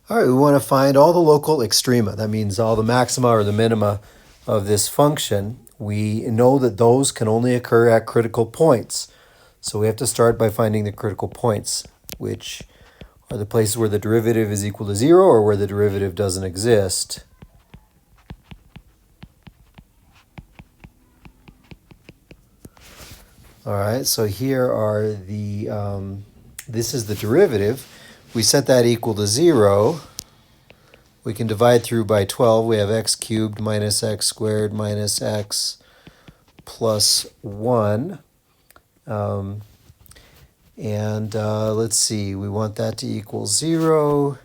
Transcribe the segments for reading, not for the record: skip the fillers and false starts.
All right, we want to find all the local extrema. That means all the maxima or the minima of this function. We know that those can only occur at critical points. So we have to start by finding the critical points, which are the places where the derivative is equal to 0 or where the derivative doesn't exist. All right, so here are this is the derivative. We set that equal to 0. We can divide through by 12. We have x cubed minus x squared minus x plus 1. Let's see, we want that to equal 0.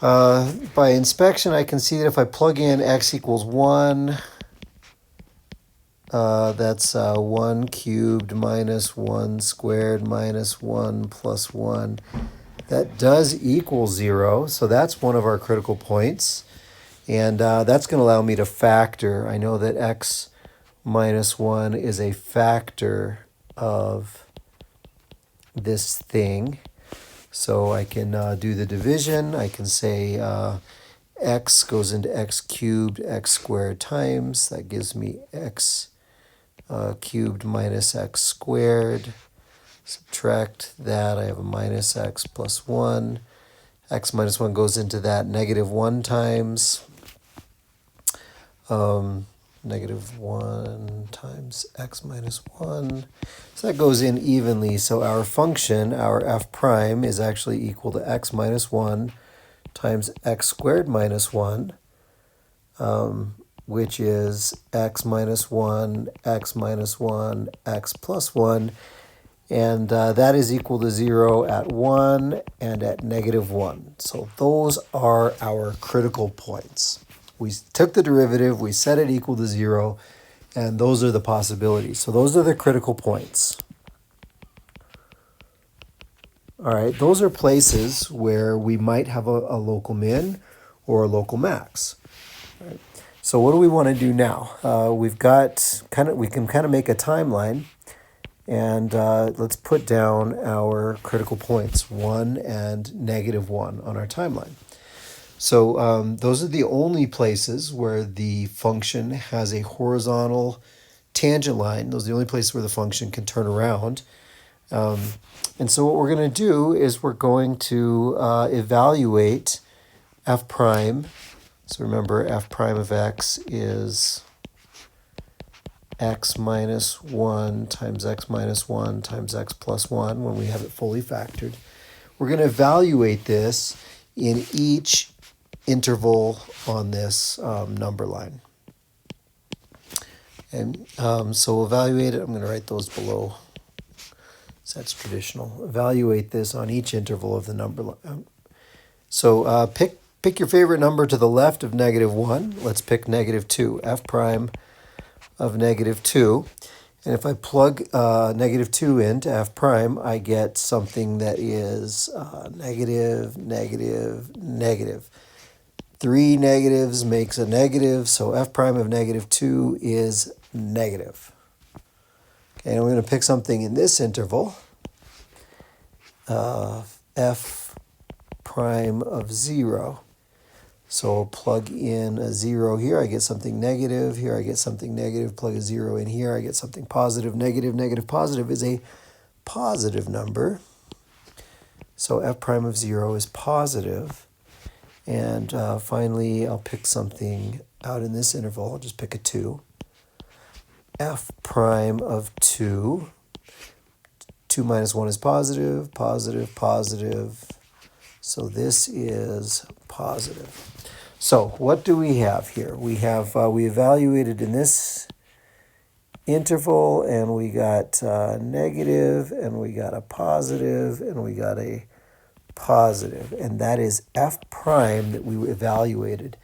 By inspection, I can see that if I plug in x equals 1, that's 1 cubed minus 1 squared minus 1 plus 1. That does equal 0, so that's one of our critical points. And that's going to allow me to factor. I know that x minus 1 is a factor of this thing. So I can do the division. I can say x goes into x cubed, x squared times. That gives me x cubed minus x squared. Subtract that, I have a minus x plus 1. X minus 1 goes into that, negative 1 times. Negative 1 times x minus 1. So that goes in evenly. So our function, our f prime, is actually equal to x minus 1 times x squared minus 1, which is x minus 1, x minus 1, x plus 1. And that is equal to 0 at 1 and at negative 1. So those are our critical points. We took the derivative, we set it equal to 0, and those are the possibilities. So those are the critical points. All right, those are places where we might have a local min or a local max. All right. So what do we want to do now? We can kind of make a timeline. And let's put down our critical points, 1 and negative 1 on our timeline. So those are the only places where the function has a horizontal tangent line. Those are the only places where the function can turn around. And so what we're going to do is we're going to evaluate f prime. So remember, f prime of x is x minus 1 times x minus 1 times x plus 1 when we have it fully factored. We're going to evaluate this in each interval on this number line. And so we'll evaluate it. I'm going to write those below. So that's traditional. Evaluate this on each interval of the number line. So pick your favorite number to the left of negative 1. Let's pick negative 2. F prime of negative 2. And if I plug negative 2 into f prime, I get something that is negative, negative, negative. 3 negatives makes a negative, so f prime of negative 2 is negative. Okay, and we're going to pick something in this interval. F prime of 0. So I'll plug in a 0 here, I get something negative. Here I get something negative. Plug a 0 in here, I get something positive. Negative, negative, positive is a positive number. So f prime of 0 is positive. And finally, I'll pick something out in this interval. I'll just pick a 2. F prime of 2. 2 minus 1 is positive, positive, positive. So this is positive. So what do we have here? We have we evaluated in this interval, and we got negative, and we got a positive, and we got a positive. And that is f prime that we evaluated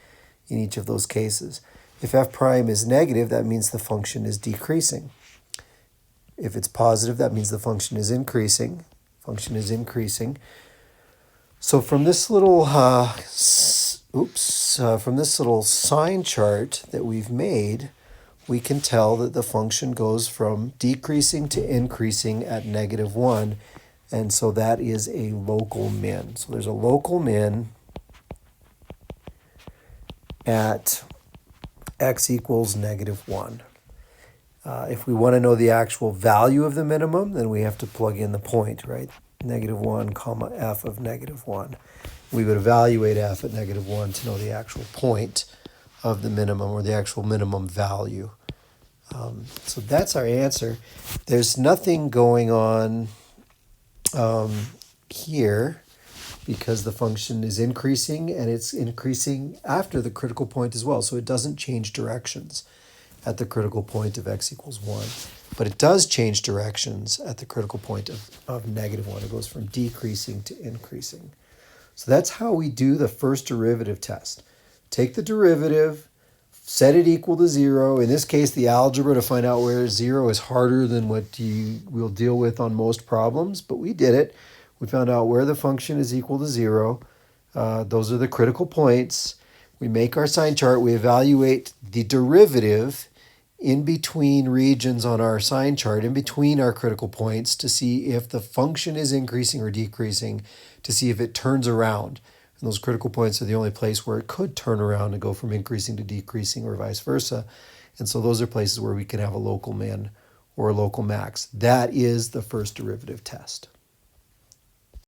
in each of those cases. If f prime is negative, that means the function is decreasing. If it's positive, that means the function is increasing. Function is increasing. So from this little from this little sign chart that we've made, we can tell that the function goes from decreasing to increasing at negative 1, And so that is a local min. So there's a local min at x equals -1. If we want to know the actual value of the minimum, then we have to plug in the point, right? -1 comma f of -1. We would evaluate f at -1 to know the actual point of the minimum or the actual minimum value. So that's our answer. There's nothing going on here because the function is increasing and it's increasing after the critical point as well. So it doesn't change directions at the critical point of x equals 1. But it does change directions at the critical point of -1. It goes from decreasing to increasing. So that's how we do the first derivative test. Take the derivative, set it equal to 0. In this case, the algebra to find out where 0 is harder than what you will deal with on most problems, but we did it. We found out where the function is equal to 0. Those are the critical points. We make our sign chart. We evaluate the derivative in between regions on our sign chart, in between our critical points, to see if the function is increasing or decreasing, to see if it turns around. And those critical points are the only place where it could turn around and go from increasing to decreasing or vice versa. And so those are places where we can have a local min or a local max. That is the first derivative test.